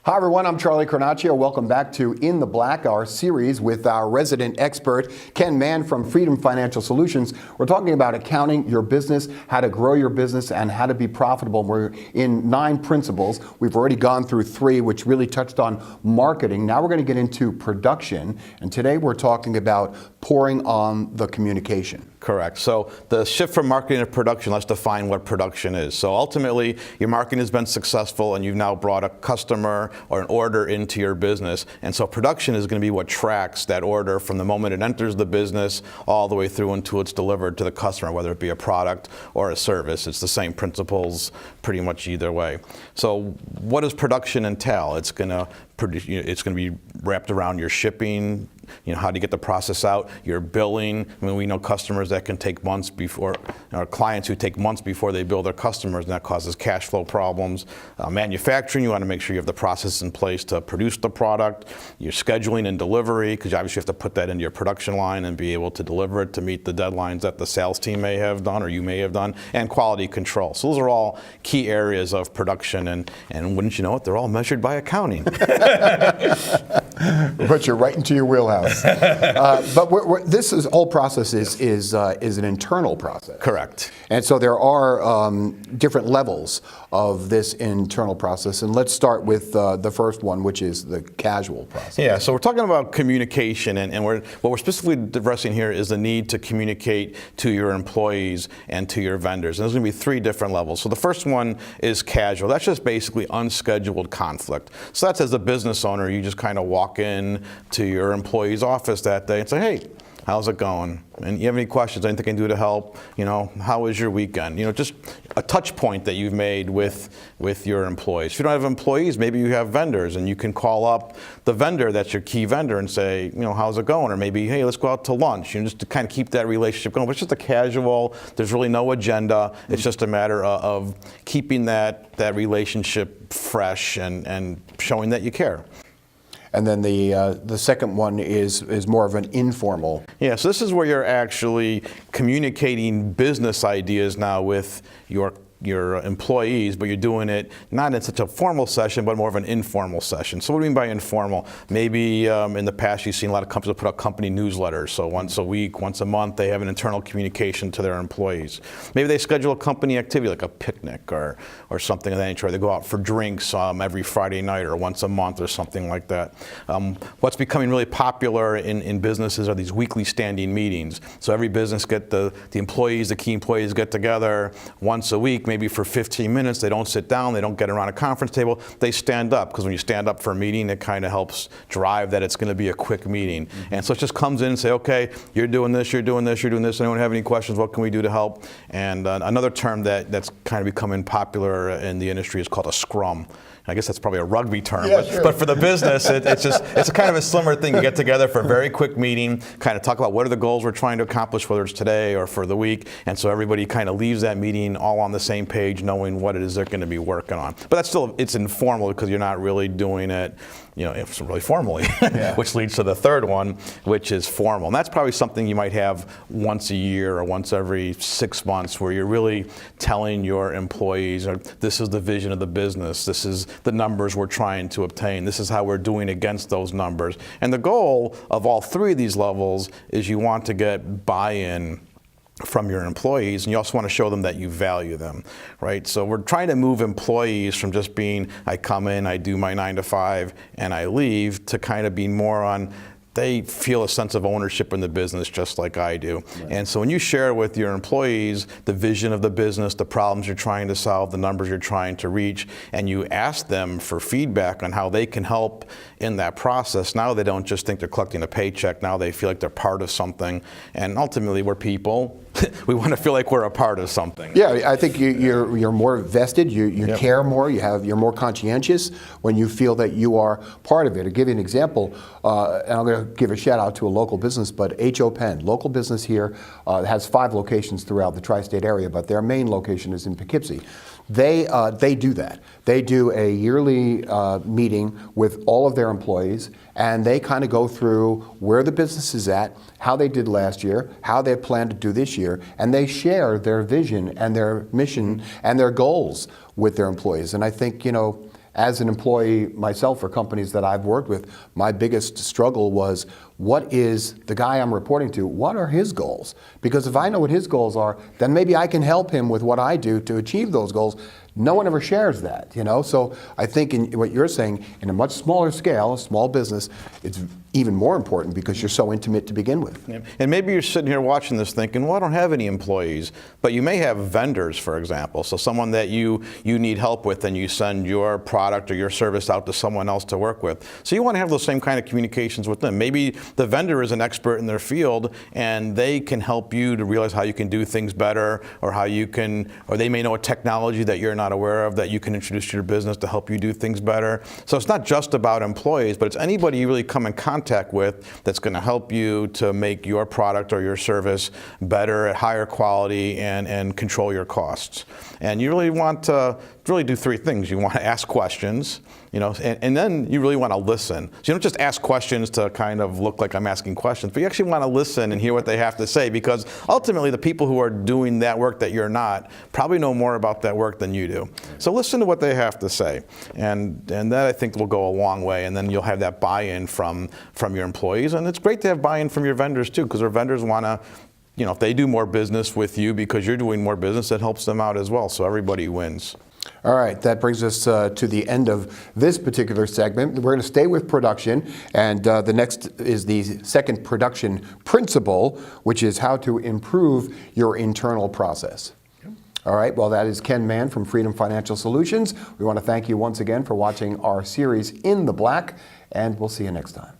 Hi everyone, I'm Charlie Carnaccio. Welcome back to In the Black, our series with our resident expert, Ken Mann from Freedom Financial Solutions. We're talking about accounting, your business, how to grow your business, and how to be profitable. We're in 9 principles. We've already gone through 3, which really touched on marketing. Now we're going to get into production, and today we're talking about pouring on the communication. Correct. So the shift from marketing to production, let's define what production is. So ultimately, your marketing has been successful and you've now brought a customer or an order into your business. And so production is going to be what tracks that order from the moment it enters the business all the way through until it's delivered to the customer, whether it be a product or a service. It's the same principles pretty much either way. So what does production entail? It's going to be wrapped around your shipping, how do you get the process out, your billing. I mean, we know customers that can take months before, or clients who take months before they bill their customers, and that causes cash flow problems. Manufacturing, you want to make sure you have the process in place to produce the product. Your scheduling and delivery, because you obviously have to put that into your production line and be able to deliver it to meet the deadlines that the sales team may have done or you may have done, and quality control. So those are all key areas of production, and wouldn't you know it, they're all measured by accounting. But you're right into your wheelhouse. But this whole process is an internal process. Correct. And so there are different levels of this internal process. And let's start with the first one, which is the casual process. Yeah, so we're talking about communication, and what we're specifically addressing here is the need to communicate to your employees and to your vendors. And there's going to be 3 different levels. So the first one is casual. That's just basically unscheduled conflict. So that's, as a business owner, you just kind of walk in to your employee's office that day and say, hey, how's it going? And you have any questions, anything I can do to help? How was your weekend? Just a touch point that you've made with your employees. If you don't have employees, maybe you have vendors, and you can call up the vendor that's your key vendor and say, how's it going? Or maybe, hey, let's go out to lunch, just to kind of keep that relationship going. But it's just a casual, there's really no agenda. It's just a matter of keeping that relationship fresh and showing that you care. And then the second one is more of an informal. Yeah, so this is where you're actually communicating business ideas now with your employees, but you're doing it not in such a formal session, but more of an informal session. So what do we mean by informal? Maybe in the past you've seen a lot of companies that put out company newsletters. So once a week, once a month, they have an internal communication to their employees. Maybe they schedule a company activity like a picnic or something of that nature. They go out for drinks every Friday night or once a month or something like that. What's becoming really popular in businesses are these weekly standing meetings. So every business the employees, the key employees get together once a week, maybe for 15 minutes. They don't sit down, they don't get around a conference table, they stand up, because when you stand up for a meeting, it kind of helps drive that it's going to be a quick meeting. Mm-hmm. And so it just comes in and say, okay, you're doing this, you're doing this, you're doing this, anyone have any questions, what can we do to help? And another term that's kind of becoming popular in the industry is called a scrum. I guess that's probably a rugby term, yeah, sure. But for the business, it's a kind of a similar thing. You get together for a very quick meeting, kind of talk about what are the goals we're trying to accomplish, whether it's today or for the week, and so everybody kind of leaves that meeting all on the same page, knowing what it is they're going to be working on. But that's still, it's informal because you're not really doing it, it's really formally, yeah. Which leads to the third one, which is formal. And that's probably something you might have once a year or once every 6 months, where you're really telling your employees, this is the vision of the business, this is the numbers we're trying to obtain, this is how we're doing against those numbers. And the goal of all 3 of these levels is you want to get buy-in from your employees, and you also want to show them that you value them, right? So we're trying to move employees from just being, I come in, I do my 9 to 5, and I leave, to kind of being more on, they feel a sense of ownership in the business just like I do. Right. And so when you share with your employees the vision of the business, the problems you're trying to solve, the numbers you're trying to reach, and you ask them for feedback on how they can help in that process, now they don't just think they're collecting a paycheck, now they feel like they're part of something. And ultimately, we're people. We want to feel like we're a part of something. Yeah, I think you're more vested, you yep. care more, you're more conscientious when you feel that you are part of it. To give you an example, and I'm going to give a shout out to a local business, but H.O. Penn, local business here, has 5 locations throughout the tri-state area, but their main location is in Poughkeepsie. They do that. They do a yearly meeting with all of their employees, and they kind of go through where the business is at, how they did last year, how they plan to do this year, and they share their vision and their mission and their goals with their employees. And I think, as an employee myself for companies that I've worked with, my biggest struggle was, what is the guy I'm reporting to, what are his goals? Because if I know what his goals are, then maybe I can help him with what I do to achieve those goals. No one ever shares that, you know? So I think in what you're saying, in a much smaller scale, a small business, it's even more important because you're so intimate to begin with. Yeah. And maybe you're sitting here watching this thinking, well, I don't have any employees, but you may have vendors, for example. So someone that you need help with, and you send your product or your service out to someone else to work with. So you want to have those same kind of communications with them. Maybe the vendor is an expert in their field, and they can help you to realize how you can do things better, or how you can, or they may know a technology that you're not aware of that you can introduce to your business to help you do things better. So it's not just about employees, but it's anybody you really come in contact with that's going to help you to make your product or your service better, at higher quality, and control your costs. And you really want to really do three things. You want to ask questions, and then you really want to listen. So you don't just ask questions to kind of look like I'm asking questions, but you actually want to listen and hear what they have to say, because ultimately the people who are doing that work that you're not probably know more about that work than you do. So listen to what they have to say, and that, I think, will go a long way, and then you'll have that buy-in from your employees. And it's great to have buy-in from your vendors too, because our vendors want to, if they do more business with you because you're doing more business, it helps them out as well. So everybody wins. All right, that brings us to the end of this particular segment. We're going to stay with production, and the next is the second production principle, which is how to improve your internal process. All right, well, that is Ken Mann from Freedom Financial Solutions. We want to thank you once again for watching our series In the Black, and we'll see you next time.